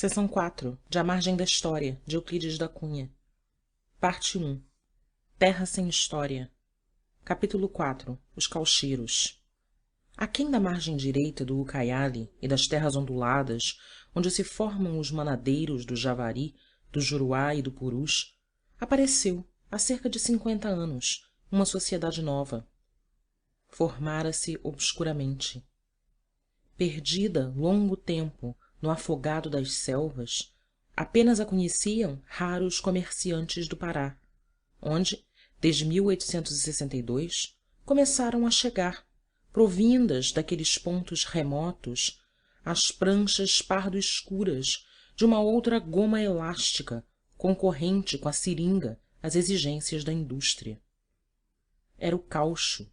Seção 4, de A Margem da História, de Euclides da Cunha. Parte 1. Terra sem História. Capítulo 4. Os Caucheiros. Aquém da margem direita do Ucaiali e das terras onduladas, onde se formam os manadeiros do Javari, do Juruá e do Purus, apareceu, há cerca de 50 anos, uma sociedade nova. Formara-se obscuramente. Perdida longo tempo no afogado das selvas, apenas a conheciam raros comerciantes do Pará, onde, desde 1862, começaram a chegar, provindas daqueles pontos remotos, as pranchas pardo-escuras de uma outra goma elástica concorrente com a seringa às exigências da indústria. Era o caucho.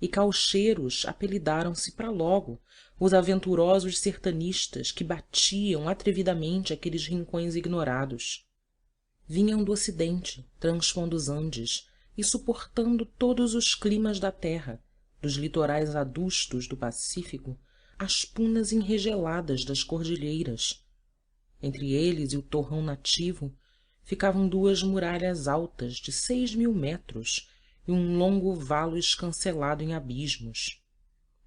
E caucheiros apelidaram-se para logo os aventurosos sertanistas que batiam atrevidamente aqueles rincões ignorados. Vinham do ocidente, transpondo os Andes e suportando todos os climas da terra, dos litorais adustos do Pacífico às punas enregeladas das cordilheiras. Entre eles e o torrão nativo ficavam duas muralhas altas de 6.000 metros e um longo valo escancelado em abismos.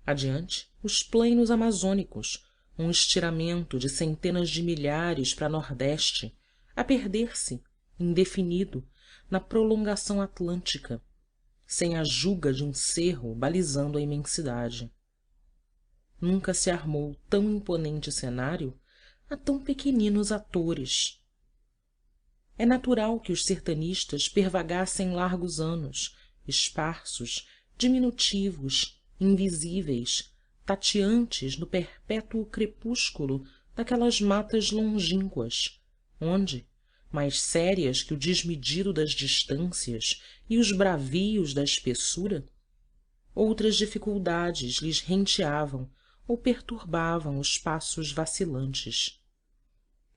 Adiante, os plainos amazônicos, um estiramento de centenas de milhares para nordeste, a perder-se, indefinido, na prolongação atlântica, sem a juga de um cerro balizando a imensidade. Nunca se armou tão imponente cenário a tão pequeninos atores. É natural que os sertanistas pervagassem largos anos, esparsos, diminutivos, invisíveis, tateantes no perpétuo crepúsculo daquelas matas longínquas, onde, mais sérias que o desmedido das distâncias e os bravios da espessura, outras dificuldades lhes renteavam ou perturbavam os passos vacilantes.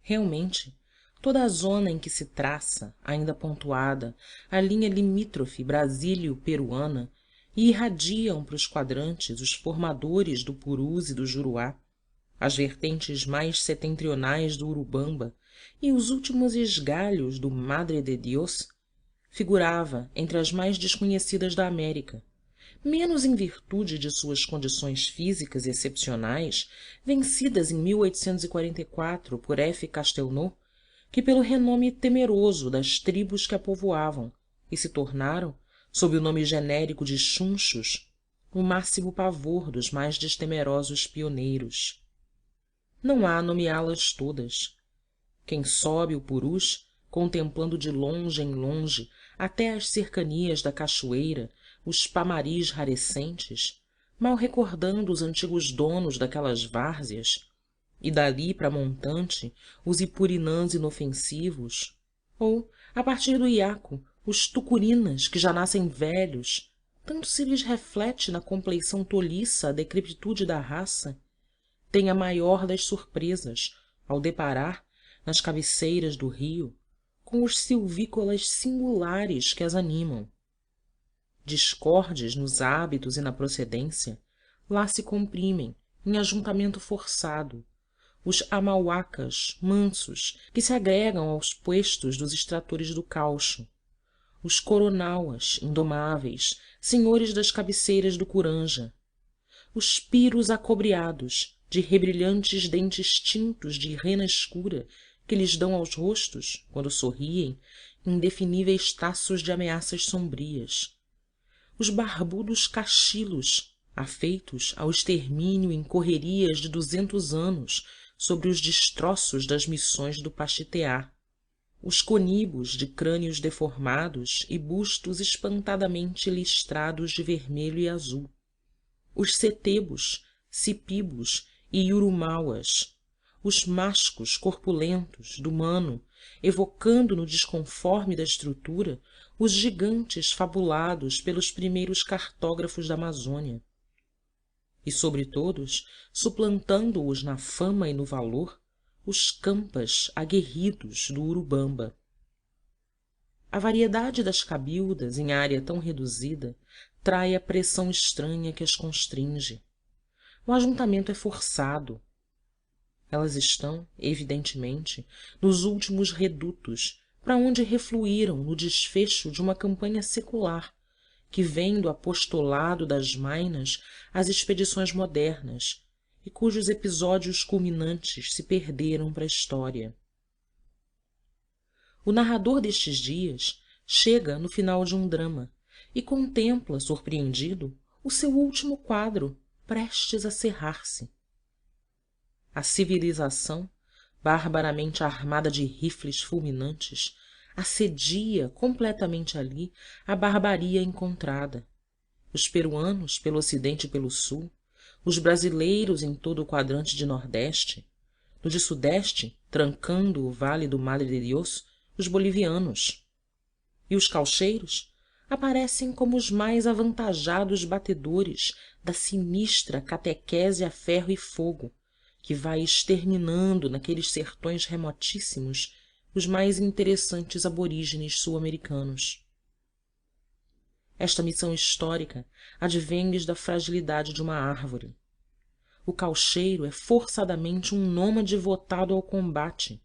Realmente, toda a zona em que se traça, ainda pontuada, a linha limítrofe brasílio-peruana e irradiam para os quadrantes os formadores do Purus e do Juruá, as vertentes mais setentrionais do Urubamba e os últimos esgalhos do Madre de Dios, figurava entre as mais desconhecidas da América, menos em virtude de suas condições físicas excepcionais, vencidas em 1844 por F. Castelnau, que pelo renome temeroso das tribos que a povoavam e se tornaram, sob o nome genérico de chunchos, o máximo pavor dos mais destemerosos pioneiros. Não há nomeá-las todas. Quem sobe o Purus, contemplando de longe em longe até às cercanias da cachoeira os pamaris rarescentes, mal recordando os antigos donos daquelas várzeas, e dali para montante os ipurinãs inofensivos, ou, a partir do Iaco, os tucurinas que já nascem velhos, tanto se lhes reflete na compleição tolhiça a decrepitude da raça, tem a maior das surpresas ao deparar, nas cabeceiras do rio, com os silvícolas singulares que as animam. Discordes nos hábitos e na procedência, lá se comprimem, em ajuntamento forçado, os amauacas mansos que se agregam aos puestos dos extratores do caucho, os coronauas indomáveis, senhores das cabeceiras do Curanja, os piros acobreados de rebrilhantes dentes tintos de rena escura que lhes dão aos rostos, quando sorriem, indefiníveis traços de ameaças sombrias, os barbudos cachilos afeitos ao extermínio em correrias de 200 anos sobre os destroços das missões do Paxiteá, os conibos de crânios deformados e bustos espantadamente listrados de vermelho e azul, os setebos, cipibos e iurumauas, os mascos corpulentos do mano, evocando no desconforme da estrutura os gigantes fabulados pelos primeiros cartógrafos da Amazônia. E sobre todos, suplantando-os na fama e no valor, os campas aguerridos do Urubamba. A variedade das cabildas em área tão reduzida trai a pressão estranha que as constringe. O ajuntamento é forçado. Elas estão, evidentemente, nos últimos redutos para onde refluíram no desfecho de uma campanha secular que vem do apostolado das Maynas às expedições modernas e cujos episódios culminantes se perderam para a história. O narrador destes dias chega no final de um drama e contempla, surpreendido, o seu último quadro prestes a cerrar-se. A civilização, barbaramente armada de rifles fulminantes, assedia completamente ali a barbaria encontrada. Os peruanos pelo ocidente e pelo sul, os brasileiros em todo o quadrante de nordeste, no de sudeste, trancando o vale do Madre de Dios, os bolivianos. E os caucheiros aparecem como os mais avantajados batedores da sinistra catequese a ferro e fogo, que vai exterminando naqueles sertões remotíssimos os mais interessantes aborígenes sul-americanos. Esta missão histórica advém-lhes da fragilidade de uma árvore. O caucheiro é forçadamente um nômade votado ao combate,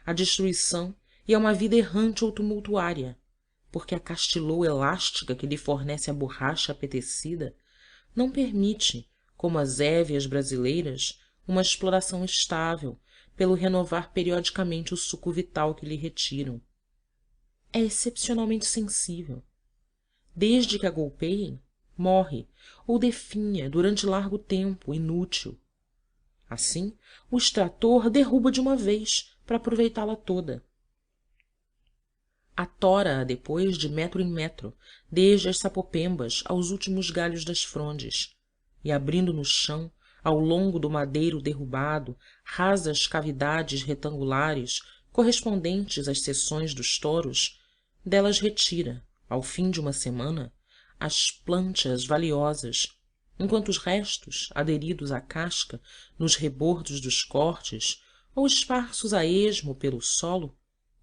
à destruição e a uma vida errante ou tumultuária, porque a castilloa elástica que lhe fornece a borracha apetecida não permite, como as héveas brasileiras, uma exploração estável pelo renovar periodicamente o suco vital que lhe retiram. É excepcionalmente sensível. Desde que a golpeiem, morre ou definha durante largo tempo, inútil. Assim, o extrator derruba de uma vez para aproveitá-la toda. Atora-a depois de metro em metro, desde as sapopembas aos últimos galhos das frondes, e abrindo no chão, ao longo do madeiro derrubado, rasas cavidades retangulares correspondentes às seções dos toros, delas retira, ao fim de uma semana, as planchas valiosas, enquanto os restos, aderidos à casca nos rebordos dos cortes ou esparsos a esmo pelo solo,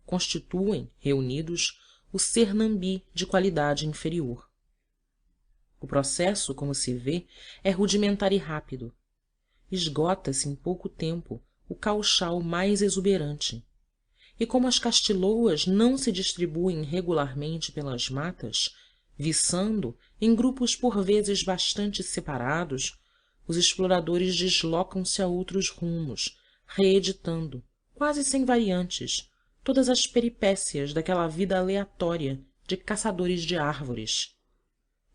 constituem, reunidos, o cernambi de qualidade inferior. O processo, como se vê, é rudimentar e rápido. Esgota-se em pouco tempo o cauchal mais exuberante. E como as castilloas não se distribuem regularmente pelas matas, viçando em grupos por vezes bastante separados, os exploradores deslocam-se a outros rumos, reeditando, quase sem variantes, todas as peripécias daquela vida aleatória de caçadores de árvores.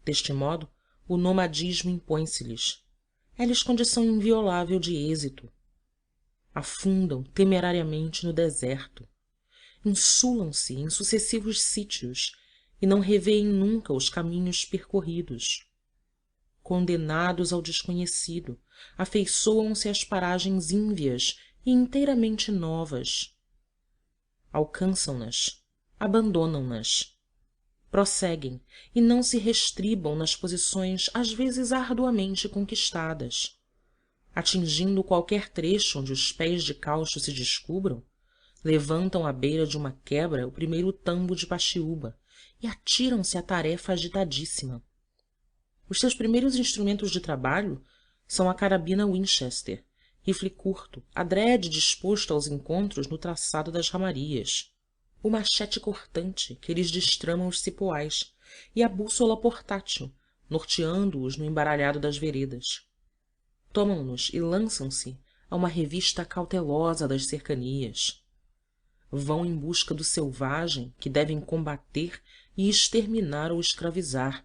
Deste modo, o nomadismo impõe-se-lhes. É-lhes condição inviolável de êxito. Afundam temerariamente no deserto. Insulam-se em sucessivos sítios e não revêem nunca os caminhos percorridos. Condenados ao desconhecido, afeiçoam-se às paragens ínvias e inteiramente novas. Alcançam-nas, abandonam-nas. Prosseguem e não se restribam nas posições às vezes arduamente conquistadas. Atingindo qualquer trecho onde os pés de caucho se descubram, levantam à beira de uma quebra o primeiro tambo de paxiúba e atiram-se à tarefa agitadíssima. Os seus primeiros instrumentos de trabalho são a carabina Winchester, rifle curto, adrede disposto aos encontros no traçado das ramarias, o machete cortante que lhes destrama os cipoais e a bússola portátil, norteando-os no embaralhado das veredas. Tomam-nos e lançam-se a uma revista cautelosa das cercanias. Vão em busca do selvagem que devem combater e exterminar ou escravizar,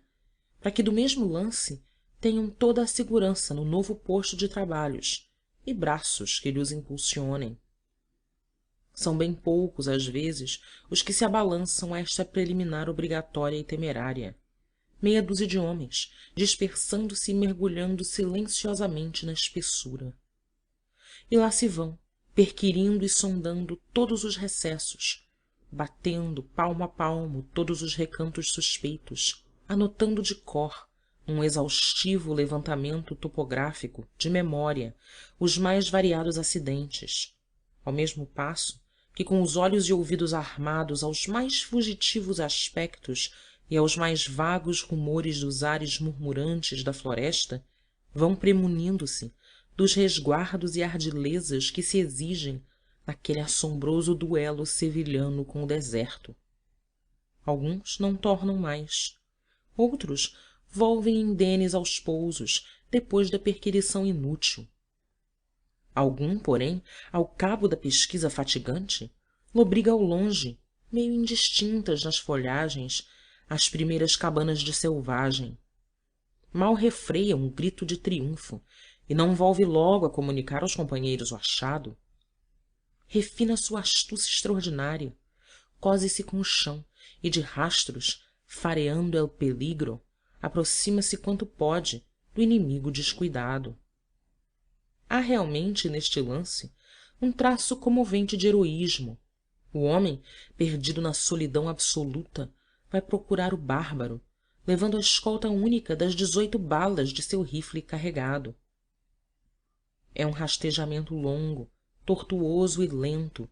para que do mesmo lance tenham toda a segurança no novo posto de trabalhos e braços que lhos impulsionem. São bem poucos, às vezes, os que se abalançam a esta preliminar obrigatória e temerária. Meia dúzia de homens, dispersando-se e mergulhando silenciosamente na espessura. E lá se vão, perquirindo e sondando todos os recessos, batendo palmo a palmo todos os recantos suspeitos, anotando de cor, num exaustivo levantamento topográfico, de memória, os mais variados acidentes, ao mesmo passo que, com os olhos e ouvidos armados aos mais fugitivos aspectos e aos mais vagos rumores dos ares murmurantes da floresta, vão premunindo-se dos resguardos e ardilezas que se exigem naquele assombroso duelo sevilhano com o deserto. Alguns não tornam mais. Outros volvem indenes aos pousos depois da perquirição inútil. Algum, porém, ao cabo da pesquisa fatigante, lobriga ao longe, meio indistintas nas folhagens, as primeiras cabanas de selvagem. Mal refreia um grito de triunfo e não volve logo a comunicar aos companheiros o achado. Refina sua astúcia extraordinária, cose-se com o chão e de rastros, fareando el peligro, aproxima-se quanto pode do inimigo descuidado. Há realmente neste lance um traço comovente de heroísmo. O homem, perdido na solidão absoluta, vai procurar o bárbaro, levando a escolta única das 18 balas de seu rifle carregado. É um rastejamento longo, tortuoso e lento,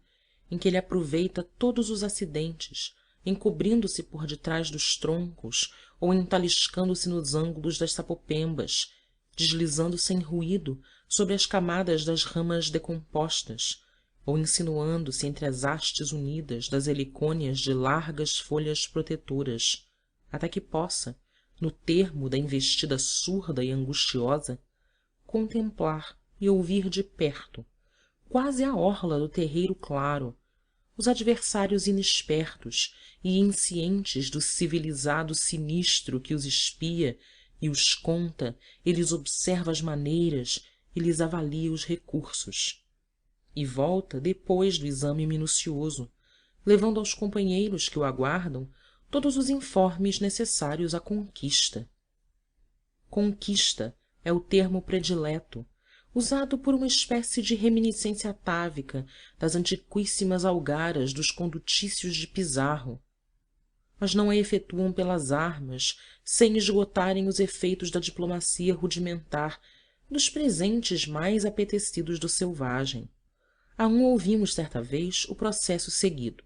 em que ele aproveita todos os acidentes, encobrindo-se por detrás dos troncos ou entaliscando-se nos ângulos das sapopembas, deslizando sem ruído sobre as camadas das ramas decompostas, ou insinuando-se entre as hastes unidas das helicônias de largas folhas protetoras, até que possa, no termo da investida surda e angustiosa, contemplar e ouvir de perto, quase à orla do terreiro claro, os adversários inexpertos e inscientes do civilizado sinistro que os espia e os conta e lhes observa as maneiras e lhes avalia os recursos. E volta depois do exame minucioso, levando aos companheiros que o aguardam todos os informes necessários à conquista. Conquista é o termo predileto, usado por uma espécie de reminiscência atávica das antiquíssimas algaras dos condutícios de Pizarro, mas não a efetuam pelas armas sem esgotarem os efeitos da diplomacia rudimentar dos presentes mais apetecidos do selvagem. A um ouvimos certa vez o processo seguido: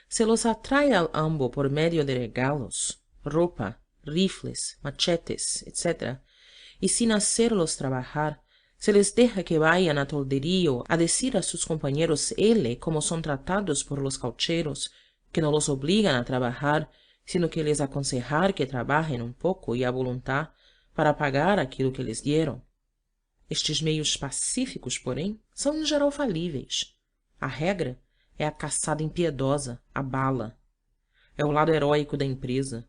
se los atrae al ambo por medio de regalos, ropa, rifles, machetes, etc., y sin hacerlos trabajar, se les deja que vayan a tolderío a decir a sus compañeros L como son tratados por los caucheros, que no los obligan a trabajar, sino que les aconsejar que trabajen un poco y a voluntad para pagar aquilo que les dieron. Estes meios pacíficos, porém, são em geral falíveis. A regra é a caçada impiedosa, a bala. É o lado heróico da empresa.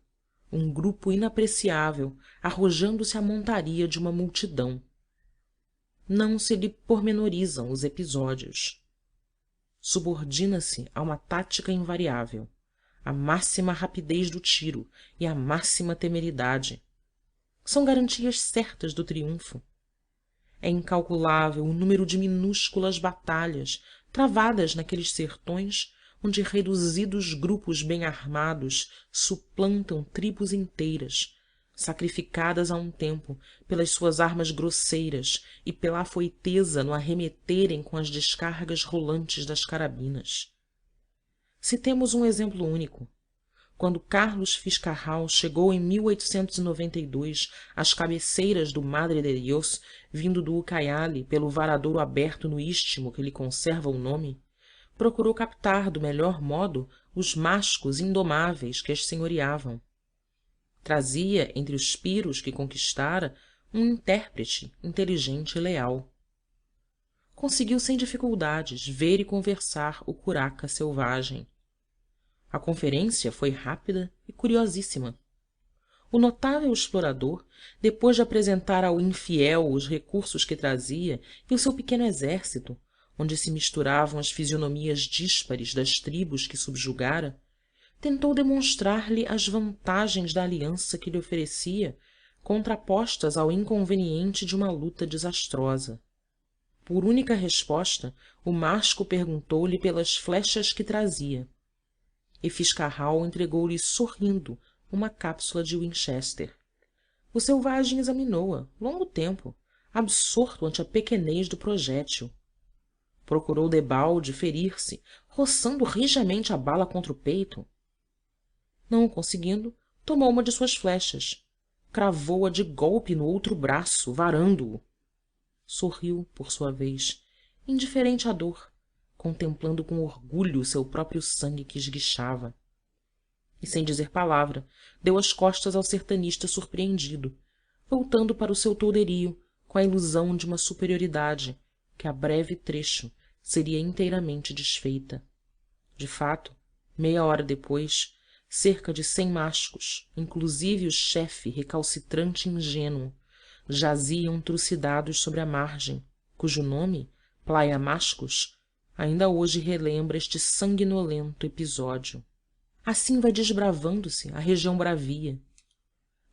Um grupo inapreciável arrojando-se à montaria de uma multidão. Não se lhe pormenorizam os episódios. Subordina-se a uma tática invariável, a máxima rapidez do tiro e a máxima temeridade. São garantias certas do triunfo. É incalculável o número de minúsculas batalhas travadas naqueles sertões onde reduzidos grupos bem armados suplantam tribos inteiras, sacrificadas a um tempo pelas suas armas grosseiras e pela afoiteza no arremeterem com as descargas rolantes das carabinas. Citemos um exemplo único. Quando Carlos Fiscarral chegou em 1892 às cabeceiras do Madre de Dios, vindo do Ucayali pelo varadouro aberto no istmo que lhe conserva o nome, procurou captar do melhor modo os mashcos indomáveis que as senhoreavam. Trazia entre os piros que conquistara um intérprete inteligente e leal. Conseguiu sem dificuldades ver e conversar o curaca selvagem. A conferência foi rápida e curiosíssima. O notável explorador, depois de apresentar ao infiel os recursos que trazia e o seu pequeno exército, onde se misturavam as fisionomias díspares das tribos que subjugara, tentou demonstrar-lhe as vantagens da aliança que lhe oferecia, contrapostas ao inconveniente de uma luta desastrosa. Por única resposta, o mashco perguntou-lhe pelas flechas que trazia. E Fiscarral entregou-lhe sorrindo uma cápsula de Winchester. O selvagem examinou-a longo tempo, absorto ante a pequenez do projétil. Procurou debalde ferir-se, roçando rijamente a bala contra o peito. Não o conseguindo, tomou uma de suas flechas, cravou-a de golpe no outro braço, varando-o. sorriu, por sua vez, indiferente à dor, contemplando com orgulho o seu próprio sangue que esguichava. E, sem dizer palavra, deu as costas ao sertanista surpreendido, voltando para o seu tolderio com a ilusão de uma superioridade que a breve trecho seria inteiramente desfeita. De fato, meia hora depois, cerca de 100 mashcos, inclusive o chefe recalcitrante e ingênuo, jaziam trucidados sobre a margem, cujo nome, Playa Mashcos, ainda hoje relembra este sanguinolento episódio. Assim vai desbravando-se a região bravia.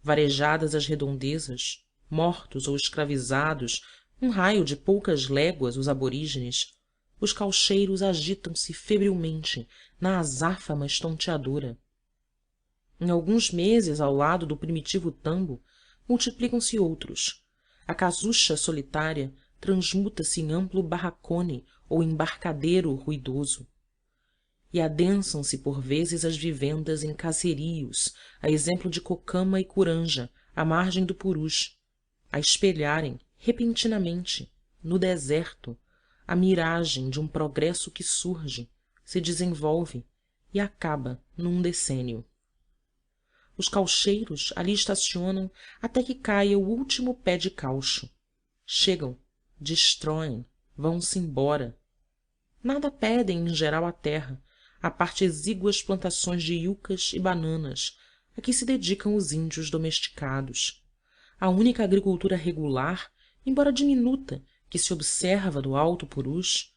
Varejadas as redondezas, mortos ou escravizados num raio de poucas léguas os aborígenes, os caucheiros agitam-se febrilmente na azáfama estonteadora. Em alguns meses ao lado do primitivo tambo multiplicam-se outros. A casucha solitária transmuta-se em amplo barracone ou embarcadeiro ruidoso. E adensam-se por vezes as vivendas em caseríos, a exemplo de Cocama e Curanja, à margem do Purus, a espelharem, repentinamente, no deserto, a miragem de um progresso que surge, se desenvolve e acaba num decênio. Os caucheiros ali estacionam até que caia o último pé de caucho. Chegam, destroem, vão-se embora. Nada pedem em geral à terra, à parte exíguas plantações de iucas e bananas, a que se dedicam os índios domesticados. A única agricultura regular, embora diminuta, que se observa do Alto Purus,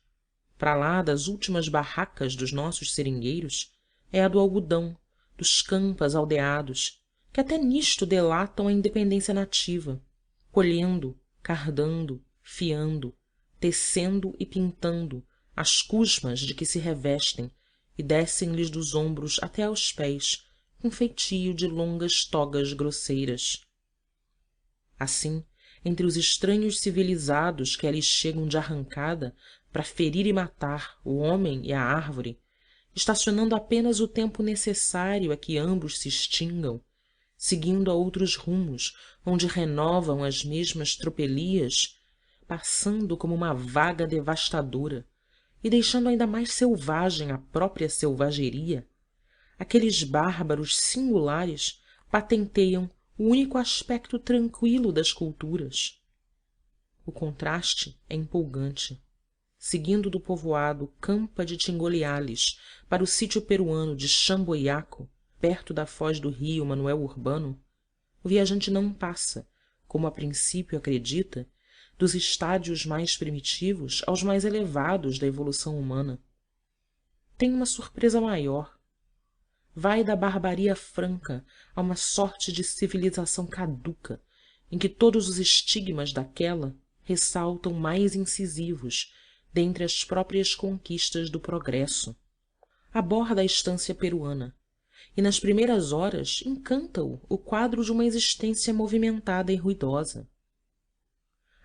para lá das últimas barracas dos nossos seringueiros, é a do algodão, dos campas aldeados, que até nisto delatam a independência nativa, colhendo, cardando, fiando, tecendo e pintando as cusmas de que se revestem e descem-lhes dos ombros até aos pés com feitio de longas togas grosseiras. Assim, entre os estranhos civilizados que ali chegam de arrancada para ferir e matar o homem e a árvore, estacionando apenas o tempo necessário a que ambos se extingam, seguindo a outros rumos onde renovam as mesmas tropelias, passando como uma vaga devastadora e deixando ainda mais selvagem a própria selvageria, aqueles bárbaros singulares patenteiam o único aspecto tranqüilo das culturas. O contraste é empolgante. Seguindo do povoado Campa de Tingoliales para o sítio peruano de Chamboyaco, perto da foz do rio Manuel Urbano, o viajante não passa, como a princípio acredita, dos estádios mais primitivos aos mais elevados da evolução humana. Tem uma surpresa maior. Vai da barbaria franca a uma sorte de civilização caduca, em que todos os estigmas daquela ressaltam mais incisivos dentre as próprias conquistas do progresso. Aborda a estância peruana, e nas primeiras horas encanta-o o quadro de uma existência movimentada e ruidosa.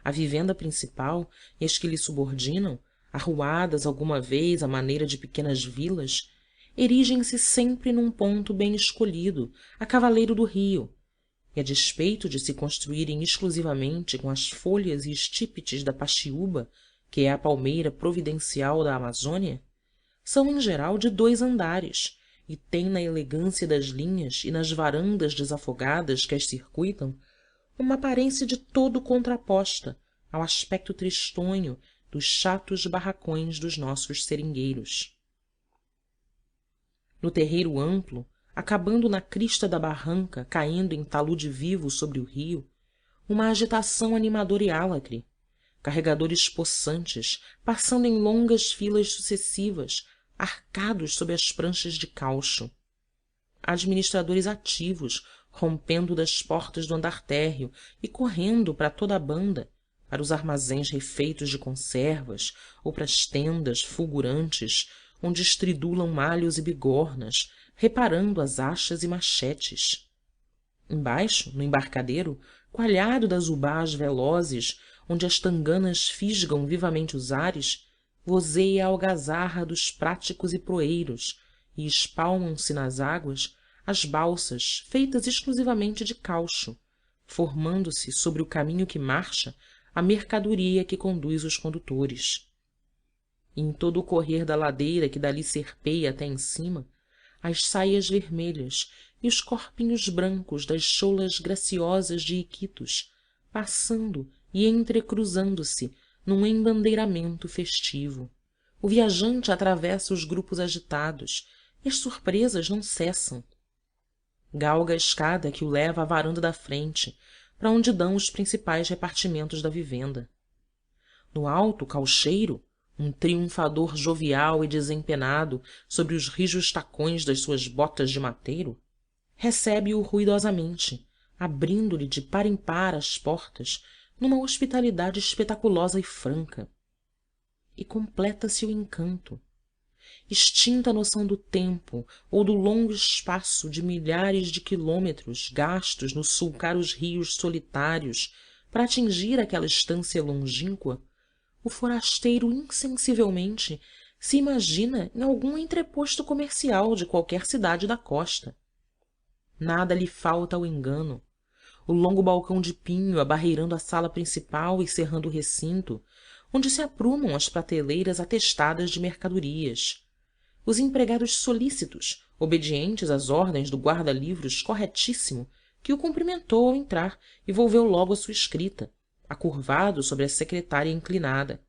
A vivenda principal e as que lhe subordinam, arruadas alguma vez à maneira de pequenas vilas, erigem-se sempre num ponto bem escolhido, a cavaleiro do rio, e a despeito de se construírem exclusivamente com as folhas e estípites da paxiúba, que é a palmeira providencial da Amazônia, são em geral de 2 andares e têm na elegância das linhas e nas varandas desafogadas que as circuitam uma aparência de todo contraposta ao aspecto tristonho dos chatos barracões dos nossos seringueiros. No terreiro amplo, acabando na crista da barranca caindo em talude vivo sobre o rio, uma agitação animadora e álacre, carregadores possantes passando em longas filas sucessivas, arcados sob as pranchas de caucho, administradores ativos rompendo das portas do andar térreo e correndo para toda a banda, para os armazéns refeitos de conservas ou para as tendas fulgurantes onde estridulam malhos e bigornas, reparando as achas e machetes. Embaixo, no embarcadeiro, coalhado das ubás velozes, onde as tanganas fisgam vivamente os ares, vozeia a algazarra dos práticos e proeiros, e espalmam-se nas águas as balsas feitas exclusivamente de caucho, formando-se sobre o caminho que marcha a mercadoria que conduz os condutores. E em todo o correr da ladeira que dali serpeia até em cima, as saias vermelhas e os corpinhos brancos das cholas graciosas de Iquitos, passando e entrecruzando-se num embandeiramento festivo. O viajante atravessa os grupos agitados e as surpresas não cessam. Galga a escada que o leva à varanda da frente, para onde dão os principais repartimentos da vivenda. No alto, o caucheiro, um triunfador jovial e desempenado sobre os rijos tacões das suas botas de mateiro, recebe-o ruidosamente, abrindo-lhe de par em par as portas numa hospitalidade espetaculosa e franca. E completa-se o encanto. Extinta a noção do tempo ou do longo espaço de milhares de quilômetros gastos no sulcar os rios solitários para atingir aquela estância longínqua, o forasteiro insensivelmente se imagina em algum entreposto comercial de qualquer cidade da costa. Nada lhe falta ao engano. O longo balcão de pinho abarreirando a sala principal e cerrando o recinto, onde se aprumam as prateleiras atestadas de mercadorias. Os empregados solícitos, obedientes às ordens do guarda-livros corretíssimo, que o cumprimentou ao entrar e volveu logo à sua escrita, acurvado sobre a secretária inclinada.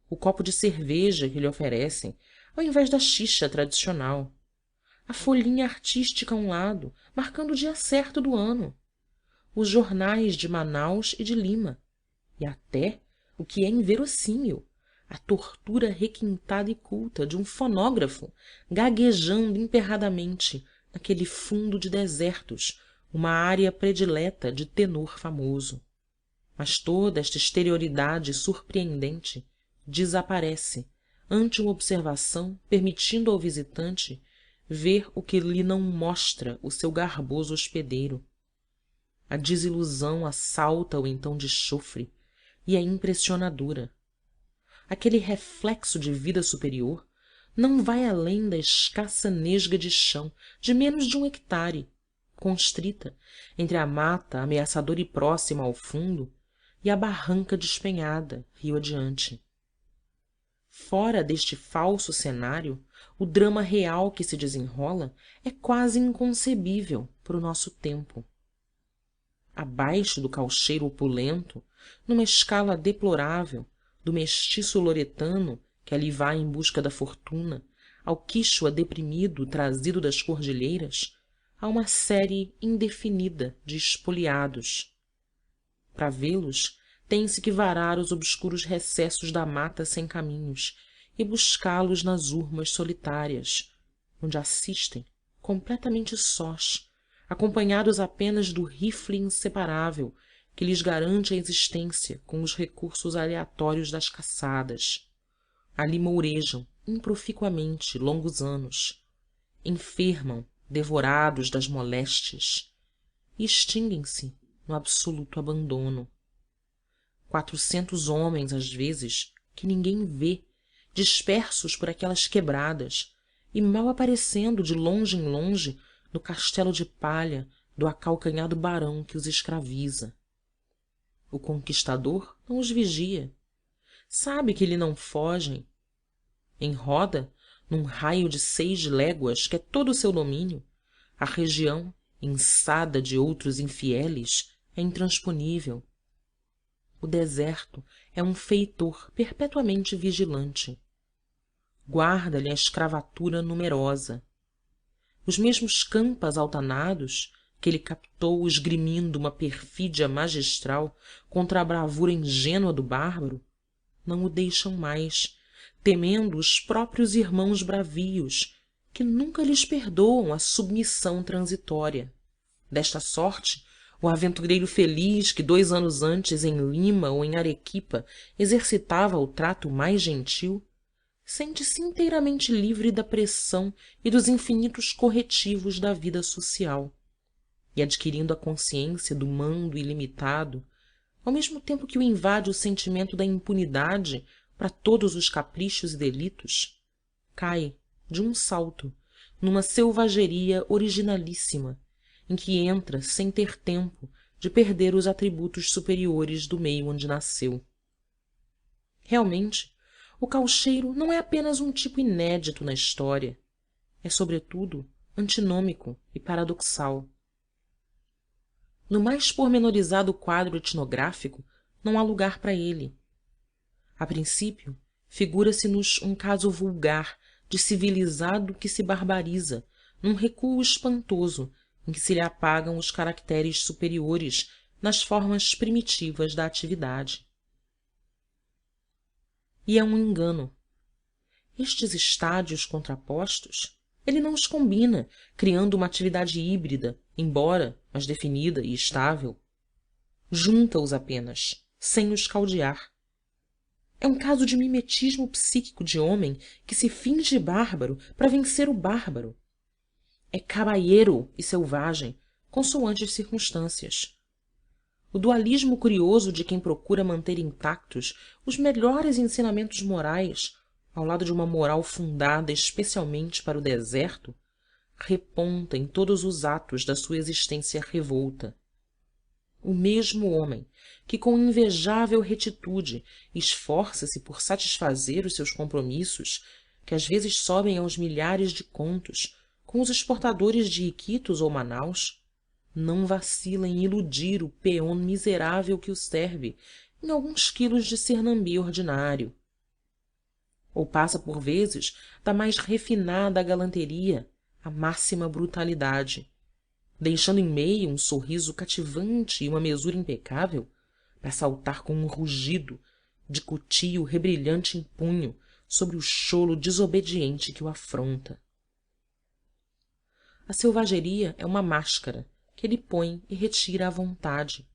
O copo de cerveja que lhe oferecem, ao invés da xixa tradicional. A folhinha artística a um lado, marcando o dia certo do ano. Os jornais de Manaus e de Lima. E até, o que é inverossímil, a tortura requintada e culta de um fonógrafo gaguejando emperradamente naquele fundo de desertos, uma área predileta de tenor famoso. Mas toda esta exterioridade surpreendente desaparece ante uma observação permitindo ao visitante ver o que lhe não mostra o seu garboso hospedeiro. A desilusão assalta-o então de chofre e é impressionadora. Aquele reflexo de vida superior não vai além da escassa nesga de chão de menos de 1 hectare, constrita entre a mata ameaçadora e próxima ao fundo e a barranca despenhada rio adiante. Fora deste falso cenário, o drama real que se desenrola é quase inconcebível para o nosso tempo. Abaixo do caucheiro opulento, numa escala deplorável, do mestiço loretano que ali vai em busca da fortuna, ao quíchua deprimido trazido das cordilheiras, há uma série indefinida de espoliados. Para vê-los, tem-se que varar os obscuros recessos da mata sem caminhos e buscá-los nas urmas solitárias, onde assistem, completamente sós, acompanhados apenas do rifle inseparável que lhes garante a existência com os recursos aleatórios das caçadas. Ali mourejam improficuamente longos anos, enfermam devorados das moléstias e extinguem-se no absoluto abandono. 400 homens às vezes que ninguém vê, dispersos por aquelas quebradas e mal aparecendo de longe em longe no castelo de palha do acalcanhado barão que os escraviza. O conquistador não os vigia. Sabe que lhe não fogem. Em roda, num raio de 6 léguas, que é todo o seu domínio, a região, inçada de outros infieles, é intransponível. O deserto é um feitor perpetuamente vigilante. Guarda-lhe a escravatura numerosa. Os mesmos campas altanados, que ele captou esgrimindo uma perfídia magistral contra a bravura ingênua do bárbaro, não o deixam mais, temendo os próprios irmãos bravios, que nunca lhes perdoam a submissão transitória. Desta sorte, o aventureiro feliz que 2 anos antes em Lima ou em Arequipa exercitava o trato mais gentil, sente-se inteiramente livre da pressão e dos infinitos corretivos da vida social. E adquirindo a consciência do mando ilimitado, ao mesmo tempo que o invade o sentimento da impunidade para todos os caprichos e delitos, cai, de um salto, numa selvageria originalíssima, em que entra sem ter tempo de perder os atributos superiores do meio onde nasceu. Realmente, o caucheiro não é apenas um tipo inédito na história, é, sobretudo, antinômico e paradoxal. No mais pormenorizado quadro etnográfico não há lugar para ele. A princípio, figura-se-nos um caso vulgar de civilizado que se barbariza num recuo espantoso em que se lhe apagam os caracteres superiores nas formas primitivas da atividade. E é um engano. Estes estádios contrapostos, ele não os combina, criando uma atividade híbrida, embora mais definida e estável. Junta-os apenas, sem os caldear. É um caso de mimetismo psíquico de homem que se finge bárbaro para vencer o bárbaro. É caballeiro e selvagem, consoante as circunstâncias. O dualismo curioso de quem procura manter intactos os melhores ensinamentos morais, ao lado de uma moral fundada especialmente para o deserto, reponta em todos os atos da sua existência revolta. O mesmo homem que com invejável retitude esforça-se por satisfazer os seus compromissos, que às vezes sobem aos milhares de contos, com os exportadores de Iquitos ou Manaus, não vacila em iludir o peão miserável que o serve em alguns quilos de sernambi ordinário. Ou passa por vezes da mais refinada galanteria à máxima brutalidade, deixando em meio um sorriso cativante e uma mesura impecável, para saltar com um rugido de cuchillo rebrilhante em punho sobre o cholo desobediente que o afronta. A selvageria é uma máscara que ele põe e retira à vontade.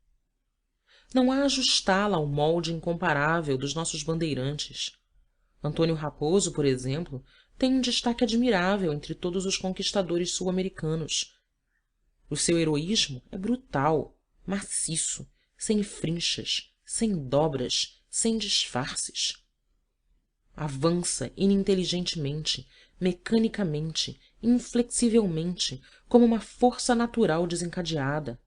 Não há ajustá-la ao molde incomparável dos nossos bandeirantes. Antônio Raposo, por exemplo, tem um destaque admirável entre todos os conquistadores sul-americanos. O seu heroísmo é brutal, maciço, sem frinchas, sem dobras, sem disfarces. Avança ininteligentemente, mecanicamente, inflexivelmente, como uma força natural desencadeada.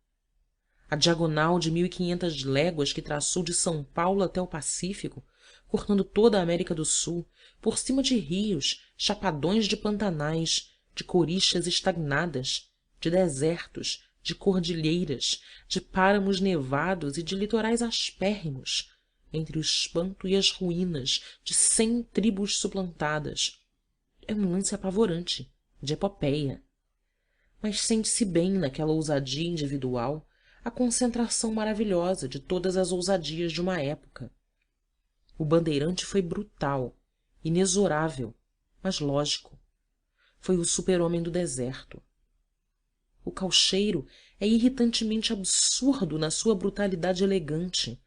A diagonal de 1500 léguas que traçou de São Paulo até o Pacífico, cortando toda a América do Sul, por cima de rios, chapadões de pantanais, de corichas estagnadas, de desertos, de cordilheiras, de páramos nevados e de litorais aspérrimos, entre o espanto e as ruínas de 100 tribos suplantadas. É um lance apavorante, de epopeia. Mas sente-se bem naquela ousadia individual a concentração maravilhosa de todas as ousadias de uma época. O bandeirante foi brutal, inexorável, mas lógico. Foi o super-homem do deserto. O caucheiro é irritantemente absurdo na sua brutalidade elegante,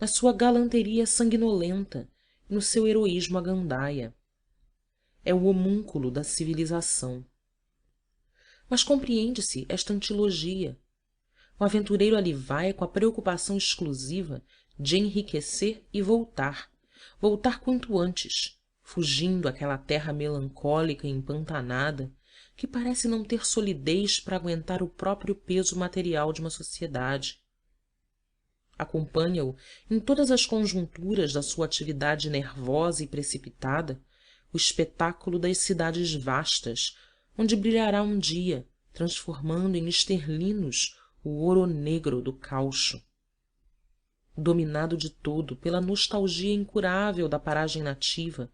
na sua galanteria sanguinolenta e no seu heroísmo à gandaia. É o homúnculo da civilização. Mas compreende-se esta antilogia. O aventureiro ali vai com a preocupação exclusiva de enriquecer e voltar quanto antes, fugindo àquela terra melancólica e empantanada que parece não ter solidez para aguentar o próprio peso material de uma sociedade. Acompanha-o em todas as conjunturas da sua atividade nervosa e precipitada o espetáculo das cidades vastas, onde brilhará um dia, transformando em esterlinos o ouro negro do caucho. Dominado de todo pela nostalgia incurável da paragem nativa,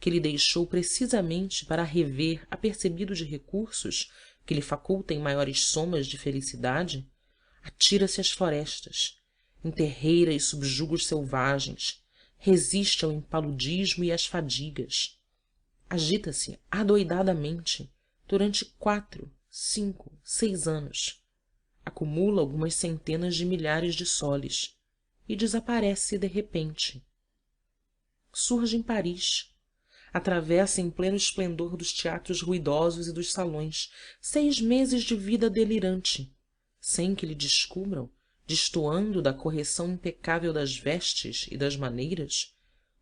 que ele deixou precisamente para rever apercebido de recursos que lhe facultem maiores somas de felicidade, atira-se às florestas, enterreira e subjuga os selvagens, resiste ao impaludismo e às fadigas. Agita-se adoidadamente durante 4, 5, 6 anos. Acumula algumas centenas de milhares de soles e desaparece de repente. Surge em Paris, atravessa em pleno esplendor dos teatros ruidosos e dos salões 6 meses de vida delirante, sem que lhe descubram, destoando da correção impecável das vestes e das maneiras,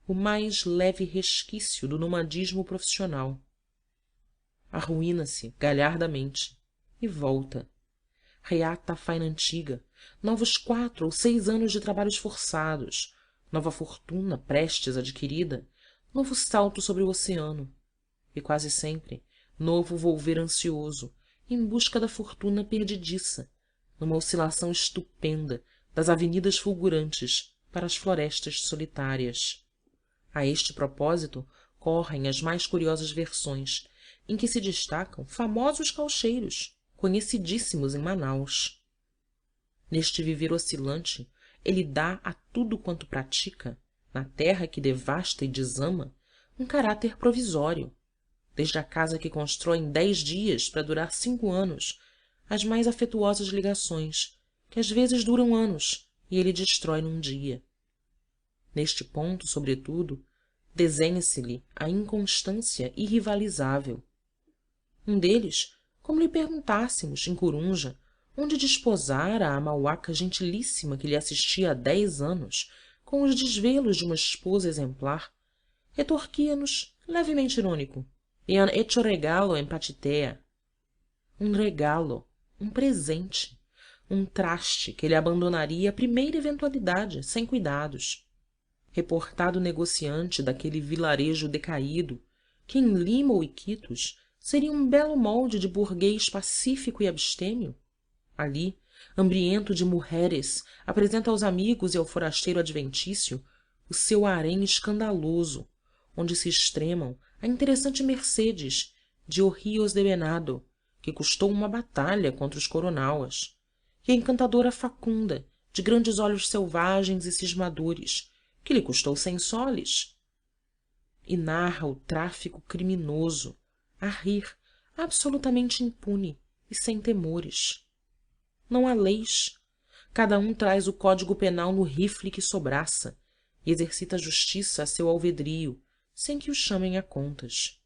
o mais leve resquício do nomadismo profissional. Arruína-se galhardamente e volta. reata a faina antiga, novos 4 ou 6 anos de trabalhos forçados, nova fortuna prestes adquirida, novo salto sobre o oceano e quase sempre novo volver ansioso em busca da fortuna perdidiça numa oscilação estupenda das avenidas fulgurantes para as florestas solitárias. A este propósito correm as mais curiosas versões em que se destacam famosos caucheiros conhecidíssimos em Manaus. Neste viver oscilante ele dá a tudo quanto pratica na terra que devasta e desama um caráter provisório, desde a casa que constrói em 10 dias para durar 5 anos as mais afetuosas ligações que às vezes duram anos e ele destrói num dia. Neste ponto, sobretudo, desenha-se-lhe a inconstância irrivalizável. Um deles, como lhe perguntássemos em Corunja onde desposara a amauaca gentilíssima que lhe assistia há 10 anos com os desvelos de uma esposa exemplar, retorquia nos levemente irônico: «Ian hecho regalo en Pachitéa». Um regalo, um presente, um traste que ele abandonaria à primeira eventualidade sem cuidados. Reportado negociante daquele vilarejo decaído que em Lima ou Iquitos seria um belo molde de burguês pacífico e abstêmio, ali, hambriento de mulheres, apresenta aos amigos e ao forasteiro adventício o seu harém escandaloso, onde se extremam a interessante Mercedes de Ojillos de Venado, que custou uma batalha contra os coronauas, e a encantadora Facunda de grandes olhos selvagens e cismadores, que lhe custou 100 soles. E narra o tráfico criminoso, a rir, absolutamente impune e sem temores. Não há leis. Cada um traz o código penal no rifle que sobraça e exercita a justiça a seu alvedrio, sem que o chamem a contas.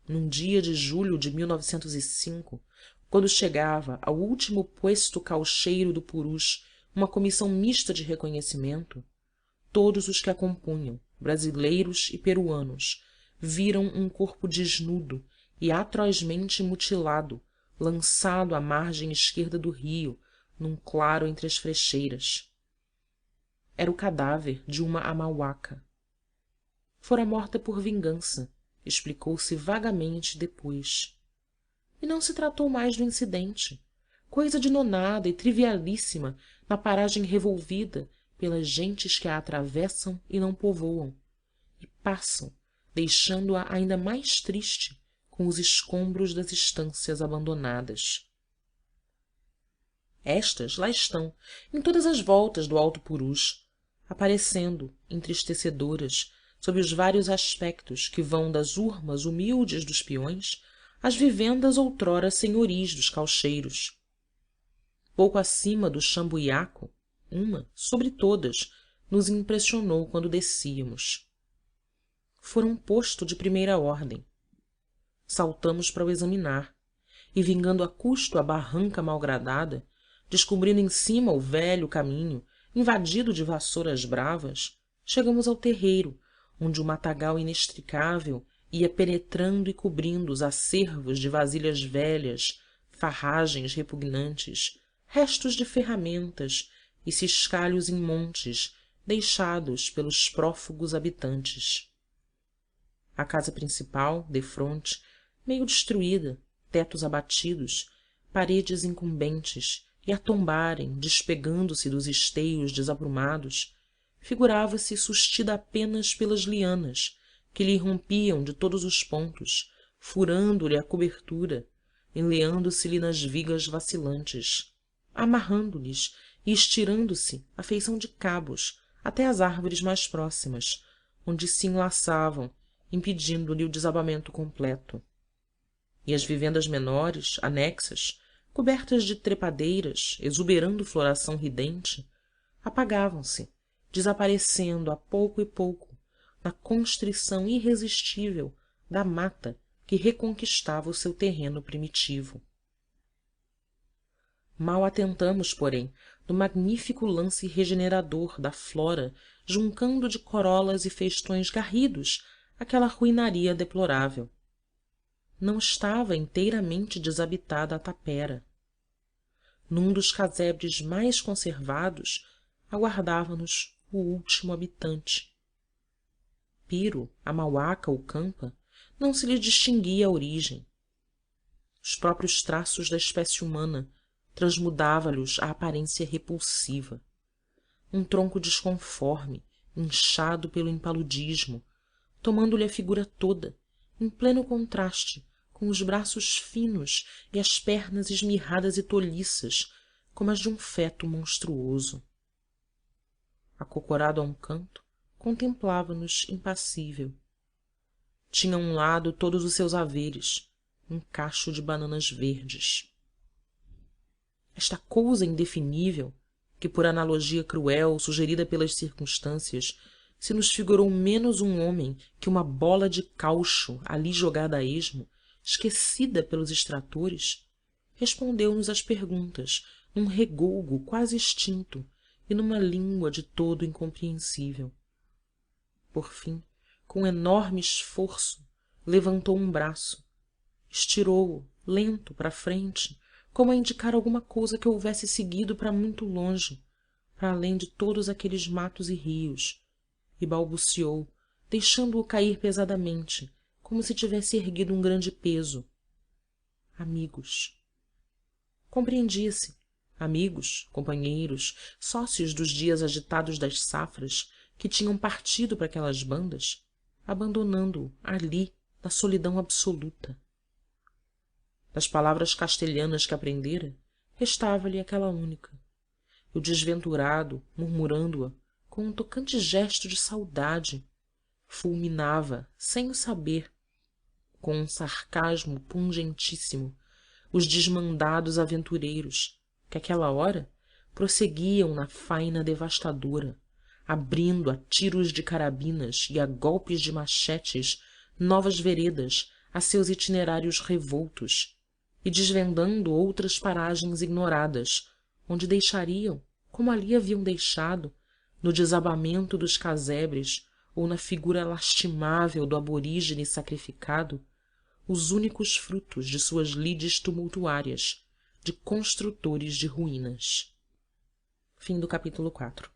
Num dia de julho de 1905, quando chegava ao último puesto caucheiro do Purus uma comissão mista de reconhecimento, todos os que a compunham, brasileiros e peruanos, viram um corpo desnudo e atrozmente mutilado lançado à margem esquerda do rio num claro entre as frecheiras. Era o cadáver de uma amauaca. Fora morta por vingança, explicou-se vagamente depois. E não se tratou mais do incidente, coisa de nonada e trivialíssima na paragem revolvida pelas gentes que a atravessam e não povoam, e passam, deixando-a ainda mais triste com os escombros das estâncias abandonadas. Estas lá estão, em todas as voltas do Alto Purus, aparecendo, entristecedoras, sob os vários aspectos que vão das urmas humildes dos peões às vivendas outrora senhoris dos caucheiros. Pouco acima do Chambuiaco, uma, sobre todas, nos impressionou quando descíamos. Fora um posto de primeira ordem. Saltamos para o examinar e, vingando a custo a barranca malgradada, descobrindo em cima o velho caminho invadido de vassouras bravas, chegamos ao terreiro onde o matagal inextricável ia penetrando e cobrindo os acervos de vasilhas velhas, farragens repugnantes, restos de ferramentas e ciscalhos em montes deixados pelos prófugos habitantes. A casa principal, defronte, meio destruída, tetos abatidos, paredes incumbentes e a tombarem despegando-se dos esteios desaprumados, figurava-se sustida apenas pelas lianas que lhe rompiam de todos os pontos, furando-lhe a cobertura, enleando-se-lhe nas vigas vacilantes, amarrando-lhes e estirando-se à feição de cabos até às árvores mais próximas, onde se enlaçavam, impedindo-lhe o desabamento completo. E as vivendas menores, anexas, cobertas de trepadeiras, exuberando floração ridente, apagavam-se, desaparecendo a pouco e pouco na constrição irresistível da mata que reconquistava o seu terreno primitivo. Mal atentamos, porém, no magnífico lance regenerador da flora juncando de corolas e festões garridos aquela ruinaria deplorável. Não estava inteiramente desabitada a tapera. num dos casebres mais conservados, aguardava-nos o último habitante. Piro, amauaca ou campa, não se lhe distinguia a origem. Os próprios traços da espécie humana transmudava lhos a aparência repulsiva. Um tronco desconforme, inchado pelo impaludismo, tomando-lhe a figura toda, em pleno contraste com os braços finos e as pernas esmirradas e tolhiças, como as de um feto monstruoso. Acocorado a um canto, contemplava-nos impassível. Tinha a um lado todos os seus haveres, um cacho de bananas verdes. Esta cousa indefinível, que por analogia cruel sugerida pelas circunstâncias se nos figurou menos um homem que uma bola de caucho ali jogada a esmo, esquecida pelos extratores, respondeu-nos às perguntas num regougo quase extinto e numa língua de todo incompreensível. Por fim, com enorme esforço, levantou um braço, estirou-o lento para a frente, como a indicar alguma cousa que houvesse seguido para muito longe, para além de todos aqueles matos e rios, e balbuciou, deixando-o cair pesadamente, como se tivesse erguido um grande peso: amigos. Compreendia-se. Amigos, companheiros, sócios dos dias agitados das safras, que tinham partido para aquelas bandas, abandonando-o ali na solidão absoluta. Das palavras castelhanas que aprendera, restava-lhe aquela única. E o desventurado, murmurando-a com um tocante gesto de saudade, fulminava, sem o saber, com um sarcasmo pungentíssimo, os desmandados aventureiros que àquela hora prosseguiam na faina devastadora, abrindo a tiros de carabinas e a golpes de machetes novas veredas a seus itinerários revoltos e desvendando outras paragens ignoradas, onde deixariam, como ali haviam deixado, no desabamento dos casebres ou na figura lastimável do aborígene sacrificado, os únicos frutos de suas lides tumultuárias, de construtores de ruínas. Fim do capítulo 4.